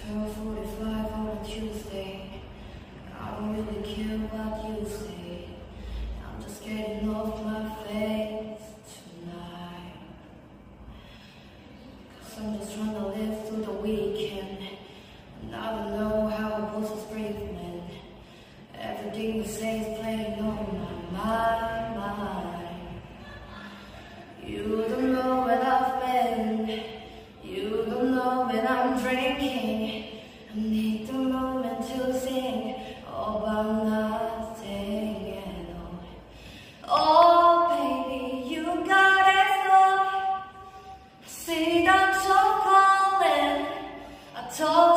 12:45 on a Tuesday. I don't really care what you say. I'm just getting off my face tonight. 'Cause I'm just trying to live through the weekend. And I don't know how a person's breathing. Everything you say is playing on my mind. You don't know where I've been. You don't know when I'm drinking. I need the moment to sing about nothing at all. Oh, baby, you got it so. See that you're calling. I told